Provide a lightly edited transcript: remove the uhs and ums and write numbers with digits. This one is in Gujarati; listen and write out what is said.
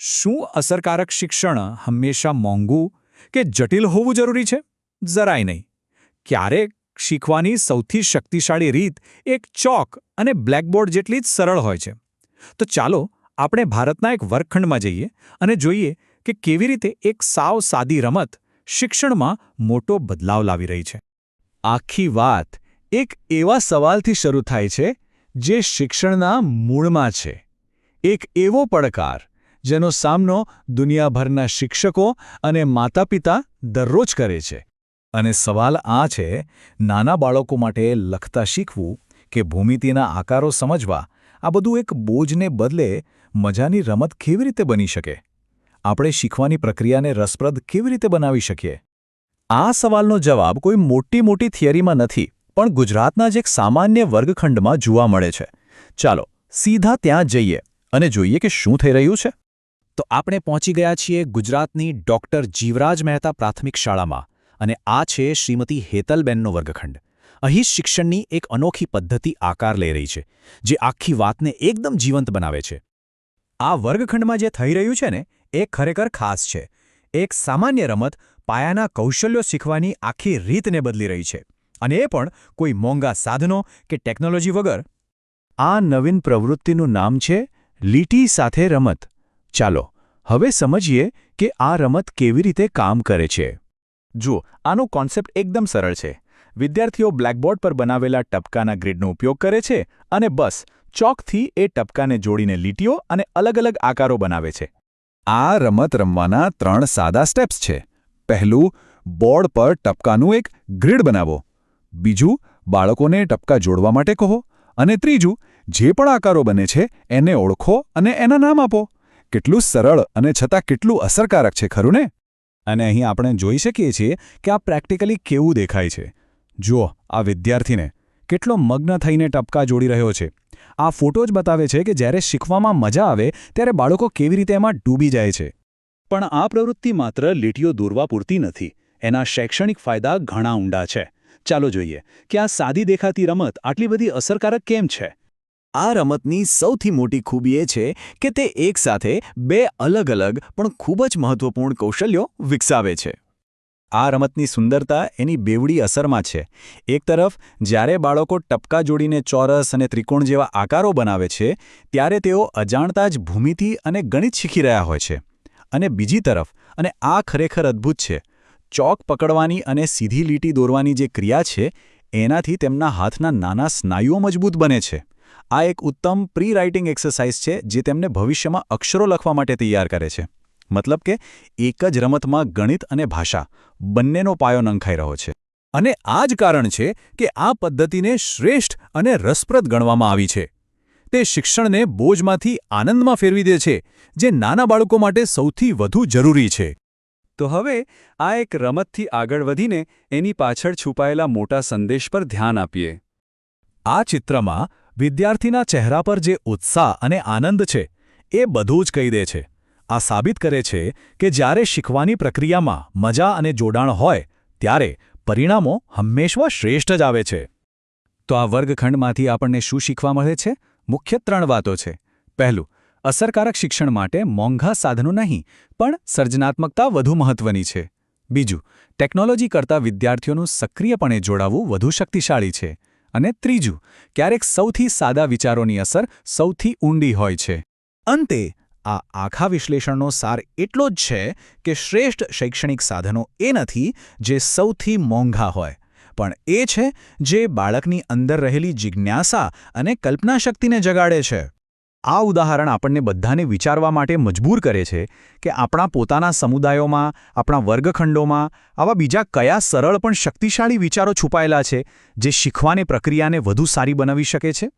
શું અસરકારક શિક્ષણ હંમેશા મોંઘું કે જટિલ હોવું જરૂરી છે? જરાય નહીં. ક્યારેક શીખવાની સૌથી શક્તિશાળી રીત એક ચોક અને બ્લેકબોર્ડ જેટલી જ સરળ હોય છે. તો ચાલો આપણે ભારતના એક વર્ગખંડમાં જઈએ અને જોઈએ કે કેવી રીતે એક સાવ સાદી રમત શિક્ષણમાં મોટો બદલાવ લાવી રહી છે. આખી વાત એક એવા સવાલથી શરૂ થાય છે જે શિક્ષણના મૂળમાં છે. એક એવો પડકાર જેનો સામનો દુનિયાભરના શિક્ષકો અને માતાપિતા દરરોજ કરે છે. અને સવાલ આ છે, નાના બાળકો માટે લખતા શીખવું કે ભૂમિતિના આકારો સમજવા, આ બધું એક બોજને બદલે મજાની રમત કેવી રીતે બની શકે? આપણે શીખવાની પ્રક્રિયાને રસપ્રદ કેવી રીતે બનાવી શકીએ? આ સવાલનો જવાબ કોઈ મોટી થિયરીમાં નથી, પણ ગુજરાતના જ એક સામાન્ય વર્ગખંડમાં જોવા મળે છે. ચાલો સીધા ત્યાં જઈએ અને જોઈએ કે શું થઈ રહ્યું છે. તો આપણે પહોંચી ગયા છીએ ગુજરાતની ડૉક્ટર જીવરાજ મહેતા પ્રાથમિક શાળામાં, અને આ છે શ્રીમતી હેતલબેનનો વર્ગખંડ. અહીં શિક્ષણની એક અનોખી પદ્ધતિ આકાર લઈ રહી છે, જે આખી વાતને એકદમ જીવંત બનાવે છે. આ વર્ગખંડમાં જે થઈ રહ્યું છે ને, એ ખરેખર ખાસ છે. એક સામાન્ય રમત પાયાના કૌશલ્યો શીખવાની આખી રીતને બદલી રહી છે, અને એ પણ કોઈ મોંઘા સાધનો કે ટેકનોલોજી વગર. આ નવીન પ્રવૃત્તિનું નામ છે લીટી સાથે રમત. ચાલો હવે સમજીએ કે આ રમત કેવી રીતે કામ કરે છે. જુઓ, આનો કોન્સેપ્ટ એકદમ સરળ છે. વિદ્યાર્થીઓ બ્લેકબોર્ડ પર બનાવેલા ટપકાના ગ્રીડનો ઉપયોગ કરે છે અને બસ ચોકથી એ ટપકાને જોડીને લીટીઓ અને અલગ-અલગ આકારો બનાવે છે. આ રમત રમવાના 3 સાદા સ્ટેપ્સ છે. પહેલું, બોર્ડ પર ટપકાનું એક ગ્રીડ બનાવો. બીજું, બાળકોને ટપકા જોડવા માટે કહો. અને ત્રીજું, જે પણ આકારો બને છે એને ઓળખો અને એના નામ આપો. કેટલું સરળ અને છતાં કેટલું અસરકારક છે, ખરું ને? અને અહીં આપણે જોઈ શકીએ છીએ કે આ પ્રેક્ટિકલી કેવું દેખાય છે. જુઓ, આ વિદ્યાર્થીને કેટલો મગ્ન થઈને ટપકા જોડી રહ્યો છે. આ ફોટો જ બતાવે છે કે જ્યારે શીખવામાં મજા આવે ત્યારે બાળકો કેવી રીતે એમાં ડૂબી જાય છે. પણ આ પ્રવૃત્તિ માત્ર લીટીઓ દોરવા પૂરતી નથી. એના શૈક્ષણિક ફાયદા ઘણા ઊંડા છે. ચાલો જોઈએ કે આ સાદી દેખાતી રમત આટલી બધી અસરકારક કેમ છે. આ રમતની સૌથી મોટી ખૂબી એ છે કે તે એકસાથે 2 અલગ-અલગ પણ ખૂબ જ મહત્વપૂર્ણ કૌશલ્યો વિકસાવે છે. આ રમતની સુંદરતા એની બેવડી અસરમાં છે. એક તરફ જ્યારે બાળકો ટપકા જોડીને ચોરસ અને ત્રિકોણ જેવા આકારો બનાવે છે, ત્યારે તેઓ અજાણતા જ ભૂમિતિ અને ગણિત શીખી રહ્યા હોય છે. અને બીજી તરફ, અને આ ખરેખર અદ્ભુત છે, ચોક પકડવાની અને સીધી લીટી દોરવાની જે ક્રિયા છે, એનાથી તેમના હાથના નાના સ્નાયુઓ મજબૂત બને છે. આ એક ઉત્તમ પ્રી રાઇટિંગ એક્સરસાઇઝ છે જે તેમને ભવિષ્યમાં અક્ષરો લખવા માટે તૈયાર કરે છે. મતલબ કે એક જ રમતમાં ગણિત અને ભાષા બંનેનો પાયો નંખાઈ રહ્યો છે. અને આ જ કારણ છે કે આ પદ્ધતિને શ્રેષ્ઠ અને રસપ્રદ ગણવામાં આવી છે. તે શિક્ષણને બોજમાંથી આનંદમાં ફેરવી દે છે, જે નાના બાળકો માટે સૌથી વધુ જરૂરી છે. તો હવે આ એક રમતથી આગળ વધીને એની પાછળ છુપાયેલા મોટા સંદેશ પર ધ્યાન આપીએ. આ ચિત્રમાં વિદ્યાર્થીના ચહેરા પર જે ઉત્સાહ અને આનંદ છે, એ બધું જ કહી દે છે. આ સાબિત કરે છે કે જ્યારે શીખવાની પ્રક્રિયામાં મજા અને જોડાણ હોય, ત્યારે પરિણામો હંમેશા શ્રેષ્ઠ જ આવે છે. તો આ વર્ગખંડમાંથી આપણને શું શીખવા મળે છે? મુખ્ય 3 વાતો છે. પહેલું, અસરકારક શિક્ષણ માટે મોંઘા સાધનો નહીં, પણ સર્જનાત્મકતા વધુ મહત્વની છે. બીજું, ટેકનોલોજી કરતાં વિદ્યાર્થીઓનું સક્રિયપણે જોડાવું વધુ શક્તિશાળી છે. અને ત્રીજું, ક્યારેક સૌથી સાદા વિચારોની અસર સૌથી ઊંડી હોય છે. અંતે આ આખા વિશ્લેષણનો સાર એટલો જ છે કે શ્રેષ્ઠ શૈક્ષણિક સાધનો એ નથી જે સૌથી મોંઘા હોય, પણ એ છે જે બાળકની અંદર રહેલી જિજ્ઞાસા અને કલ્પનાશક્તિને જગાડે છે. આ ઉદાહરણ આપણને બધાને વિચારવા માટે મજબૂર કરે છે કે આપણા પોતાના સમુદાયોમાં, આપણા વર્ગખંડોમાં આવા બીજા કયા સરળ પણ શક્તિશાળી વિચારો છુપાયેલા છે જે શીખવાની પ્રક્રિયાને વધુ સારી બનાવી શકે છે.